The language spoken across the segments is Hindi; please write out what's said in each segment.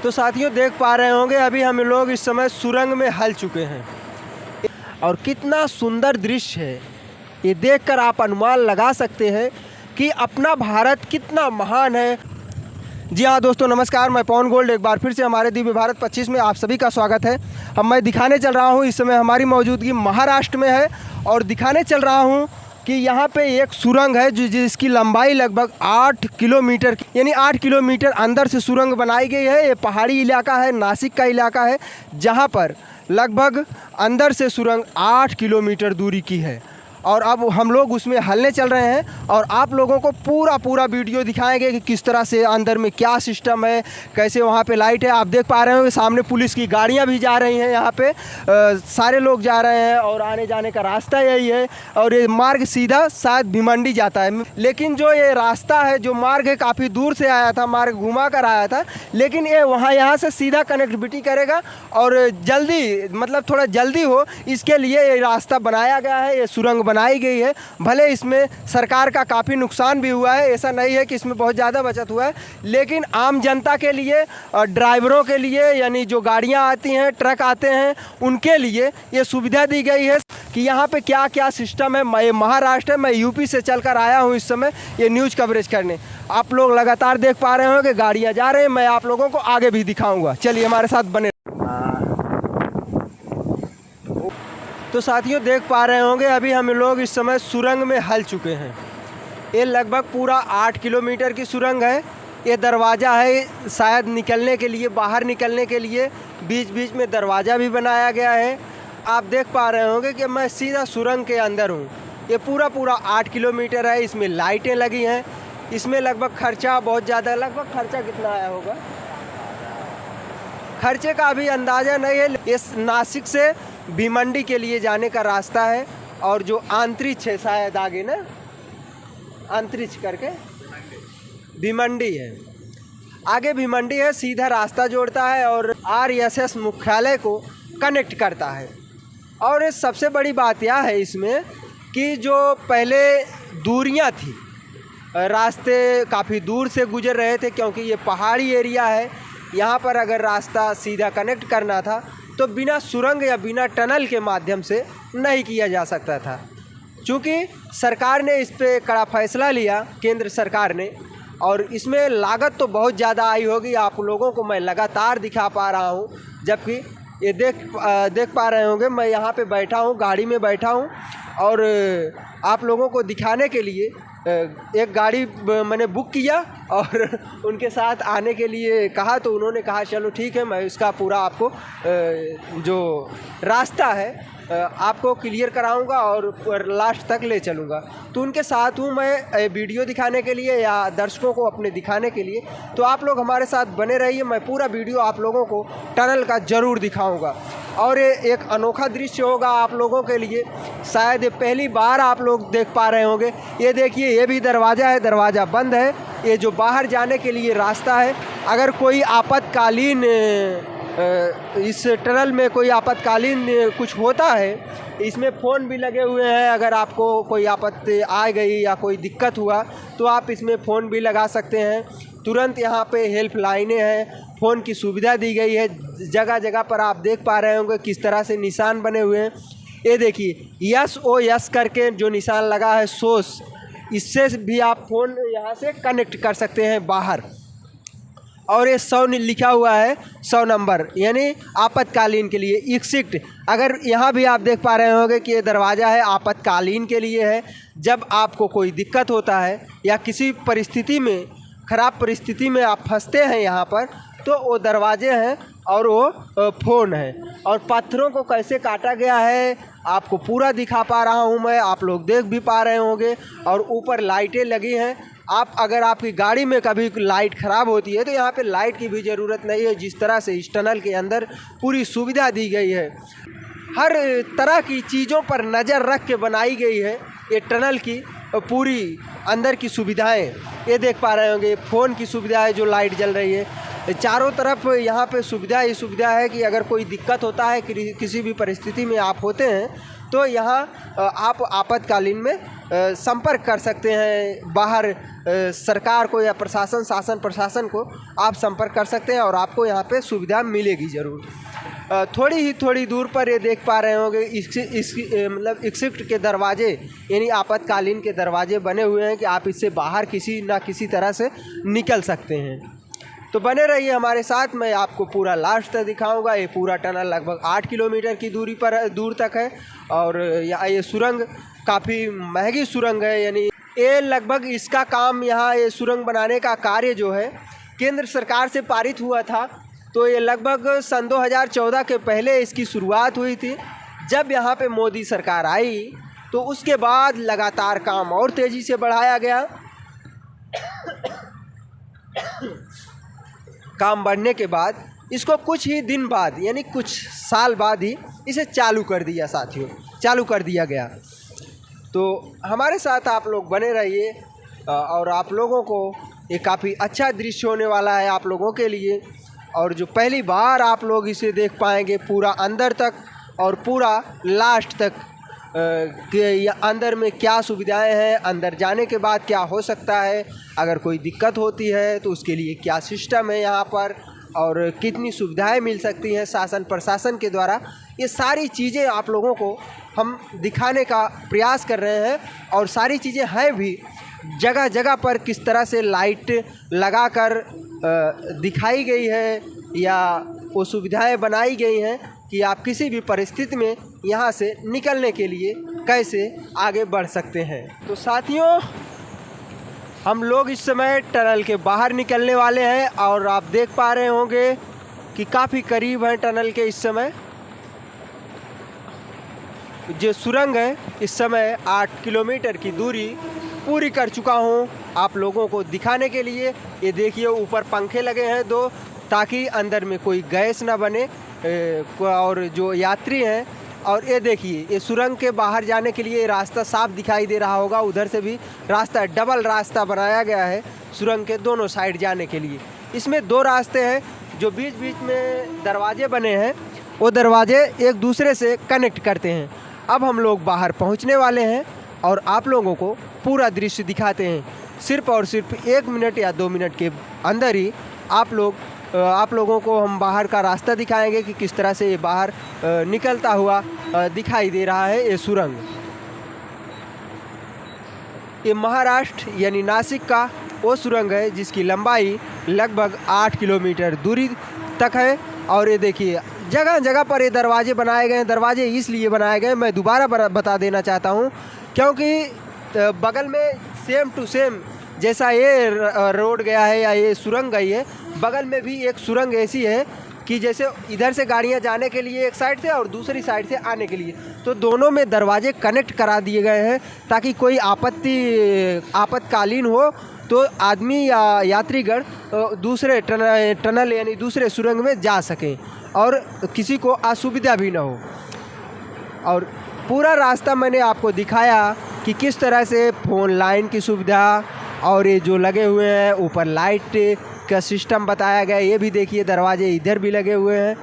तो साथियों देख पा रहे होंगे अभी हम लोग इस समय सुरंग में हल चुके हैं और कितना सुंदर दृश्य है। ये देखकर आप अनुमान लगा सकते हैं कि अपना भारत कितना महान है। जी हाँ दोस्तों नमस्कार, मैं पवन गोल्ड एक बार फिर से हमारे दिव्य भारत 25 में आप सभी का स्वागत है। मैं दिखाने चल रहा हूँ, इस समय हमारी मौजूदगी महाराष्ट्र में है और दिखाने चल रहा हूँ कि यहाँ पे एक सुरंग है जिसकी लंबाई लगभग 8 किलोमीटर यानी 8 किलोमीटर अंदर से सुरंग बनाई गई है। ये पहाड़ी इलाका है, नासिक का इलाका है, जहाँ पर लगभग अंदर से सुरंग 8 किलोमीटर दूरी की है और अब हम लोग उसमें हलने चल रहे हैं और आप लोगों को पूरा वीडियो दिखाएंगे कि किस तरह से अंदर में क्या सिस्टम है, कैसे वहाँ पे लाइट है। आप देख पा रहे हो सामने पुलिस की गाड़ियाँ भी जा रही हैं, यहाँ पे सारे लोग जा रहे हैं और आने जाने का रास्ता यही है और ये मार्ग सीधा शायद भिमंडी जाता है। लेकिन जो ये रास्ता है, जो मार्ग है, काफ़ी दूर से आया था, मार्ग घुमा कर आया था, लेकिन ये यहाँ से सीधा कनेक्टिविटी करेगा और जल्दी मतलब थोड़ा जल्दी हो इसके लिए ये रास्ता बनाया गया है, ये सुरंग बनाई गई है। भले इसमें सरकार का काफ़ी नुकसान भी हुआ है, ऐसा नहीं है कि इसमें बहुत ज़्यादा बचत हुआ है, लेकिन आम जनता के लिए, ड्राइवरों के लिए, यानी जो गाड़ियां आती हैं, ट्रक आते हैं, उनके लिए ये सुविधा दी गई है कि यहाँ पे क्या क्या सिस्टम है। मैं महाराष्ट्र, मैं यूपी से चलकर आया हूँ इस समय ये न्यूज़ कवरेज करने। आप लोग लगातार देख पा रहे हो कि गाड़ियाँ जा रहे हैं, मैं आप लोगों को आगे भी दिखाऊँगा। चलिए हमारे साथ बने। तो साथियों देख पा रहे होंगे अभी हम लोग इस समय सुरंग में हल चुके हैं। ये लगभग पूरा 8 किलोमीटर की सुरंग है। ये दरवाज़ा है शायद निकलने के लिए, बाहर निकलने के लिए बीच बीच में दरवाज़ा भी बनाया गया है। आप देख पा रहे होंगे कि मैं सीधा सुरंग के अंदर हूँ। ये पूरा 8 किलोमीटर है, इसमें लाइटें लगी हैं। इसमें लगभग खर्चा बहुत ज़्यादा, लगभग खर्चा कितना आया होगा, खर्चे का अभी अंदाज़ा नहीं है। ये नासिक से भिमंडी के लिए जाने का रास्ता है और जो अंतरिक्ष है शायद आगे ना, अंतरिक्ष करके भिमंडी है, आगे भिमंडी है, सीधा रास्ता जोड़ता है और RSS मुख्यालय को कनेक्ट करता है। और सबसे बड़ी बात यह है इसमें कि जो पहले दूरियां थी, रास्ते काफ़ी दूर से गुजर रहे थे क्योंकि ये पहाड़ी एरिया है। यहाँ पर अगर रास्ता सीधा कनेक्ट करना था तो बिना सुरंग या बिना टनल के माध्यम से नहीं किया जा सकता था। चूँकि सरकार ने इस पे कड़ा फैसला लिया, केंद्र सरकार ने, और इसमें लागत तो बहुत ज़्यादा आई होगी। आप लोगों को मैं लगातार दिखा पा रहा हूँ, जबकि ये देख पा रहे होंगे मैं यहाँ पे बैठा हूँ, गाड़ी में बैठा हूँ और आप लोगों को दिखाने के लिए एक गाड़ी मैंने बुक किया और उनके साथ आने के लिए कहा, तो उन्होंने कहा चलो ठीक है, मैं इसका पूरा आपको जो रास्ता है आपको क्लियर कराऊंगा और लास्ट तक ले चलूँगा। तो उनके साथ हूँ मैं वीडियो दिखाने के लिए या दर्शकों को अपने दिखाने के लिए। तो आप लोग हमारे साथ बने रहिए, मैं पूरा वीडियो आप लोगों को टनल का ज़रूर दिखाऊंगा और ये एक अनोखा दृश्य होगा आप लोगों के लिए। शायद ये पहली बार आप लोग देख पा रहे होंगे। ये देखिए, ये भी दरवाज़ा है, दरवाज़ा बंद है। ये जो बाहर जाने के लिए रास्ता है, अगर कोई आपातकालीन इस टनल में कोई आपातकालीन कुछ होता है, इसमें फ़ोन भी लगे हुए हैं। अगर आपको कोई आपत्ति आ गई या कोई दिक्कत हुआ तो आप इसमें फ़ोन भी लगा सकते हैं। तुरंत यहाँ पे हेल्प लाइनें हैं, फ़ोन की सुविधा दी गई है। जगह जगह पर आप देख पा रहे होंगे किस तरह से निशान बने हुए हैं। ये देखिए SOS करके जो निशान लगा है, सोस, इससे भी आप फ़ोन यहाँ से कनेक्ट कर सकते हैं बाहर। और ये 100 लिखा हुआ है, 100 नंबर, यानी आपातकालीन के लिए एक्सिट। अगर यहाँ भी आप देख पा रहे होंगे कि ये दरवाज़ा है, आपातकालीन के लिए है। जब आपको कोई दिक्कत होता है या किसी परिस्थिति में, ख़राब परिस्थिति में आप फंसते हैं यहाँ पर, तो वो दरवाजे हैं और वो फ़ोन है। और पत्थरों को कैसे काटा गया है आपको पूरा दिखा पा रहा हूँ मैं, आप लोग देख भी पा रहे होंगे। और ऊपर लाइटें लगी हैं। आप अगर आपकी गाड़ी में कभी लाइट ख़राब होती है तो यहाँ पे लाइट की भी ज़रूरत नहीं है। जिस तरह से इस टनल के अंदर पूरी सुविधा दी गई है, हर तरह की चीज़ों पर नज़र रख के बनाई गई है ये टनल की पूरी अंदर की सुविधाएं। ये देख पा रहे होंगे फ़ोन की सुविधा है, जो लाइट जल रही है। चारों तरफ यहाँ पे सुविधा ही सुविधा है कि अगर कोई दिक्कत होता है, किसी भी परिस्थिति में आप होते हैं, तो यहाँ आप आपातकालीन में संपर्क कर सकते हैं बाहर सरकार को या शासन प्रशासन को आप संपर्क कर सकते हैं और आपको यहाँ पे सुविधा मिलेगी ज़रूर। थोड़ी दूर पर ये देख पा रहे होंगे मतलब एग्जिट के दरवाजे यानी आपातकालीन के दरवाजे बने हुए हैं कि आप इससे बाहर किसी ना किसी तरह से निकल सकते हैं। तो बने रहिए हमारे साथ, मैं आपको पूरा लास्ट तक दिखाऊंगा। ये पूरा टनल लगभग 8 किलोमीटर की दूर तक है और ये सुरंग काफ़ी महंगी सुरंग है, यानी ये लगभग इसका काम यहाँ ये सुरंग बनाने का कार्य जो है केंद्र सरकार से पारित हुआ था। तो ये लगभग सन 2014 के पहले इसकी शुरुआत हुई थी। जब यहाँ पे मोदी सरकार आई तो उसके बाद लगातार काम और तेज़ी से बढ़ाया गया। काम बढ़ने के बाद इसको कुछ ही दिन बाद यानी कुछ साल बाद ही इसे चालू कर दिया साथियों, चालू कर दिया गया। तो हमारे साथ आप लोग बने रहिए और आप लोगों को ये काफ़ी अच्छा दृश्य होने वाला है आप लोगों के लिए। और जो पहली बार आप लोग इसे देख पाएंगे पूरा अंदर तक और पूरा लास्ट तक कि अंदर में क्या सुविधाएं हैं, अंदर जाने के बाद क्या हो सकता है, अगर कोई दिक्कत होती है तो उसके लिए क्या सिस्टम है यहाँ पर और कितनी सुविधाएं मिल सकती हैं शासन प्रशासन के द्वारा, ये सारी चीज़ें आप लोगों को हम दिखाने का प्रयास कर रहे हैं। और सारी चीज़ें हैं भी, जगह जगह पर किस तरह से लाइट लगाकर दिखाई गई है या वो सुविधाएं बनाई गई हैं कि आप किसी भी परिस्थिति में यहाँ से निकलने के लिए कैसे आगे बढ़ सकते हैं। तो साथियों, हम लोग इस समय टनल के बाहर निकलने वाले हैं और आप देख पा रहे होंगे कि काफ़ी करीब हैं टनल के। इस समय जो सुरंग है इस समय 8 किलोमीटर की दूरी पूरी कर चुका हूँ आप लोगों को दिखाने के लिए। ये देखिए ऊपर पंखे लगे हैं 2, ताकि अंदर में कोई गैस ना बने और जो यात्री हैं। और ये देखिए ये सुरंग के बाहर जाने के लिए रास्ता साफ दिखाई दे रहा होगा, उधर से भी रास्ता डबल रास्ता बनाया गया है सुरंग के दोनों साइड जाने के लिए। इसमें 2 रास्ते हैं, जो बीच बीच में दरवाजे बने हैं वो दरवाजे एक दूसरे से कनेक्ट करते हैं। अब हम लोग बाहर पहुंचने वाले हैं और आप लोगों को पूरा दृश्य दिखाते हैं। सिर्फ और सिर्फ 1 मिनट या 2 मिनट के अंदर ही आप लोगों को हम बाहर का रास्ता दिखाएंगे कि किस तरह से ये बाहर निकलता हुआ दिखाई दे रहा है ये सुरंग। ये महाराष्ट्र यानी नासिक का वो सुरंग है जिसकी लंबाई लगभग 8 किलोमीटर दूरी तक है। और ये देखिए जगह जगह पर ये दरवाजे बनाए गए हैं। दरवाजे इसलिए बनाए गए, मैं दोबारा बता देना चाहता हूँ, क्योंकि बगल में सेम टू सेम जैसा ये रोड गया है या ये सुरंग गई है, बगल में भी एक सुरंग ऐसी है कि जैसे इधर से गाड़ियाँ जाने के लिए एक साइड से और दूसरी साइड से आने के लिए, तो दोनों में दरवाजे कनेक्ट करा दिए गए हैं ताकि कोई आपातकालीन हो तो आदमी या यात्रीगण दूसरे टनल यानी दूसरे सुरंग में जा सकें और किसी को असुविधा भी ना हो। और पूरा रास्ता मैंने आपको दिखाया कि किस तरह से फ़ोन लाइन की सुविधा और ये जो लगे हुए हैं ऊपर लाइट का सिस्टम बताया गया। ये भी देखिए दरवाजे इधर भी लगे हुए हैं।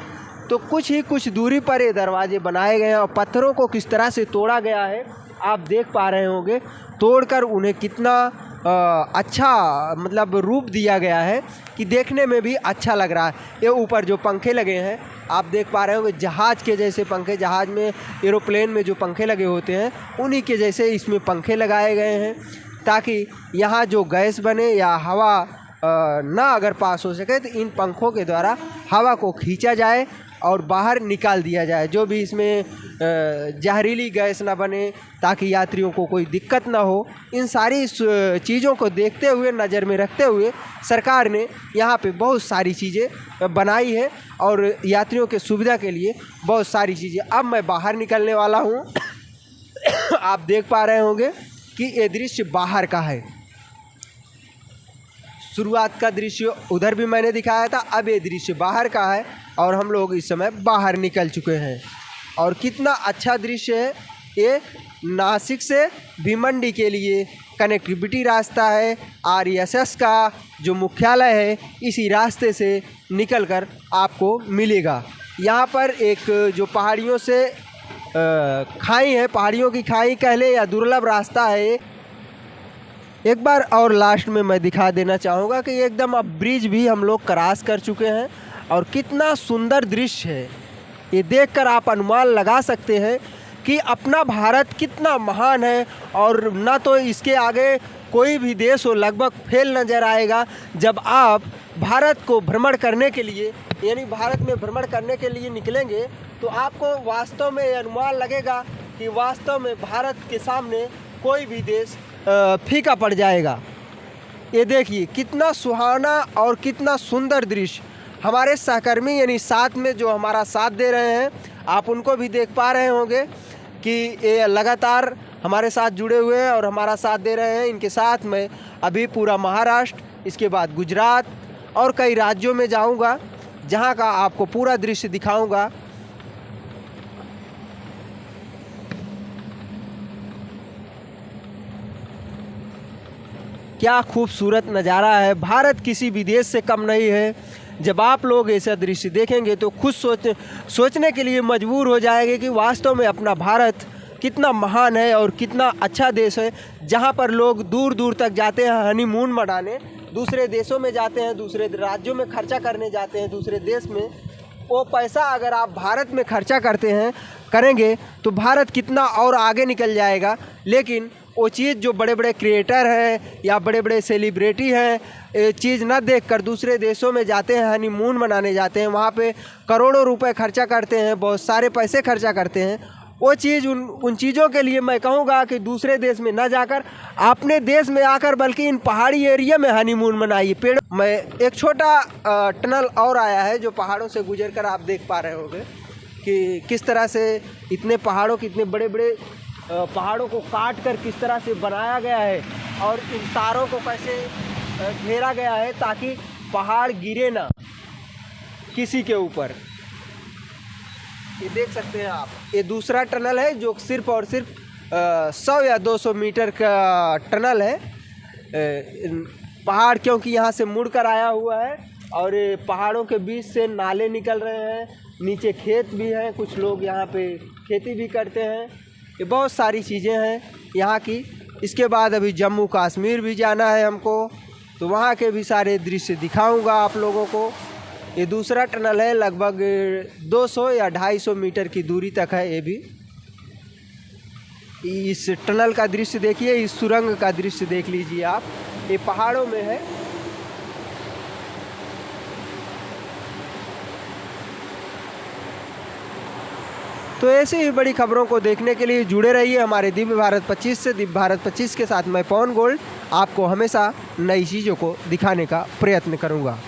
तो कुछ दूरी पर ये दरवाजे बनाए गए हैं और पत्थरों को किस तरह से तोड़ा गया है आप देख पा रहे होंगे। तोड़कर उन्हें कितना अच्छा मतलब रूप दिया गया है कि देखने में भी अच्छा लग रहा है। ये ऊपर जो पंखे लगे हैं आप देख पा रहे होंगे, जहाज़ के जैसे पंखे, जहाज़ में एरोप्लेन में जो पंखे लगे होते हैं उन्हीं के जैसे इसमें पंखे लगाए गए हैं ताकि यहाँ जो गैस बने या हवा ना अगर पास हो सके तो इन पंखों के द्वारा हवा को खींचा जाए और बाहर निकाल दिया जाए, जो भी इसमें जहरीली गैस ना बने ताकि यात्रियों को कोई दिक्कत ना हो। इन सारी चीज़ों को देखते हुए, नज़र में रखते हुए सरकार ने यहाँ पे बहुत सारी चीज़ें बनाई है और यात्रियों के सुविधा के लिए बहुत सारी चीज़ें। अब मैं बाहर निकलने वाला हूँ। आप देख पा रहे होंगे कि ये दृश्य बाहर का है। शुरुआत का दृश्य उधर भी मैंने दिखाया था, अब ये दृश्य बाहर का है और हम लोग इस समय बाहर निकल चुके हैं। और कितना अच्छा दृश्य है। ये नासिक से भिवंडी के लिए कनेक्टिविटी रास्ता है। RSS का जो मुख्यालय है इसी रास्ते से निकलकर आपको मिलेगा। यहाँ पर एक जो पहाड़ियों से खाई है, पहाड़ियों की खाई कह ले या दुर्लभ रास्ता है। एक बार और लास्ट में मैं दिखा देना चाहूँगा कि एकदम अब ब्रिज भी हम लोग क्रॉस कर चुके हैं और कितना सुंदर दृश्य है। ये देखकर आप अनुमान लगा सकते हैं कि अपना भारत कितना महान है और ना तो इसके आगे कोई भी देश हो लगभग फेल नज़र आएगा। जब आप भारत को भ्रमण करने के लिए यानी भारत में भ्रमण करने के लिए निकलेंगे तो आपको वास्तव में अनुमान लगेगा कि वास्तव में भारत के सामने कोई भी देश फीका पड़ जाएगा। ये देखिए कितना सुहाना और कितना सुंदर दृश्य। हमारे सहकर्मी यानी साथ में जो हमारा साथ दे रहे हैं, आप उनको भी देख पा रहे होंगे कि ये लगातार हमारे साथ जुड़े हुए हैं और हमारा साथ दे रहे हैं। इनके साथ मैं अभी पूरा महाराष्ट्र, इसके बाद गुजरात और कई राज्यों में जाऊंगा जहां का आपको पूरा दृश्य दिखाऊंगा। क्या खूबसूरत नज़ारा है। भारत किसी भी देश से कम नहीं है। जब आप लोग ऐसा दृश्य देखेंगे तो खुद सोचने के लिए मजबूर हो जाएंगे कि वास्तव में अपना भारत कितना महान है और कितना अच्छा देश है, जहां पर लोग दूर दूर तक जाते हैं हनीमून मनाने, दूसरे देशों में जाते हैं, दूसरे राज्यों में खर्चा करने जाते हैं, दूसरे देश में। वो पैसा अगर आप भारत में खर्चा करेंगे तो भारत कितना और आगे निकल जाएगा। लेकिन वो चीज़ जो बड़े बड़े क्रिएटर हैं या बड़े बड़े सेलिब्रिटी हैं, ये चीज़ ना देखकर दूसरे देशों में जाते हैं, हनीमून मनाने जाते हैं, वहाँ पे करोड़ों रुपए खर्चा करते हैं, बहुत सारे पैसे खर्चा करते हैं। वो चीज़ उन चीज़ों के लिए मैं कहूँगा कि दूसरे देश में ना जाकर अपने देश में आकर बल्कि इन पहाड़ी एरिया में हनीमून मनाइए। पेड़ में एक छोटा टनल और आया है जो पहाड़ों से गुजर कर आप देख पा रहे होंगे कि किस तरह से इतने पहाड़ों के इतने बड़े बड़े पहाड़ों को काट कर किस तरह से बनाया गया है और इन तारों को कैसे घेरा गया है ताकि पहाड़ गिरे ना किसी के ऊपर। ये देख सकते हैं आप, ये दूसरा टनल है जो सिर्फ और सिर्फ 100 या 200 मीटर का टनल है। पहाड़ क्योंकि यहाँ से मुड़ कर आया हुआ है और ये पहाड़ों के बीच से नाले निकल रहे हैं, नीचे खेत भी हैं, कुछ लोग यहाँ पे खेती भी करते हैं। ये बहुत सारी चीज़ें हैं यहाँ की। इसके बाद अभी जम्मू कश्मीर भी जाना है हमको, तो वहाँ के भी सारे दृश्य दिखाऊंगा आप लोगों को। ये दूसरा टनल है, लगभग 200 या 250 मीटर की दूरी तक है। ये भी इस टनल का दृश्य देखिए, इस सुरंग का दृश्य देख लीजिए आप, ये पहाड़ों में है। तो ऐसे ही बड़ी खबरों को देखने के लिए जुड़े रहिए हमारे दिव्य भारत 25 से। दिव्य भारत 25 के साथ मैं पवन गोल्ड आपको हमेशा नई चीज़ों को दिखाने का प्रयत्न करूँगा।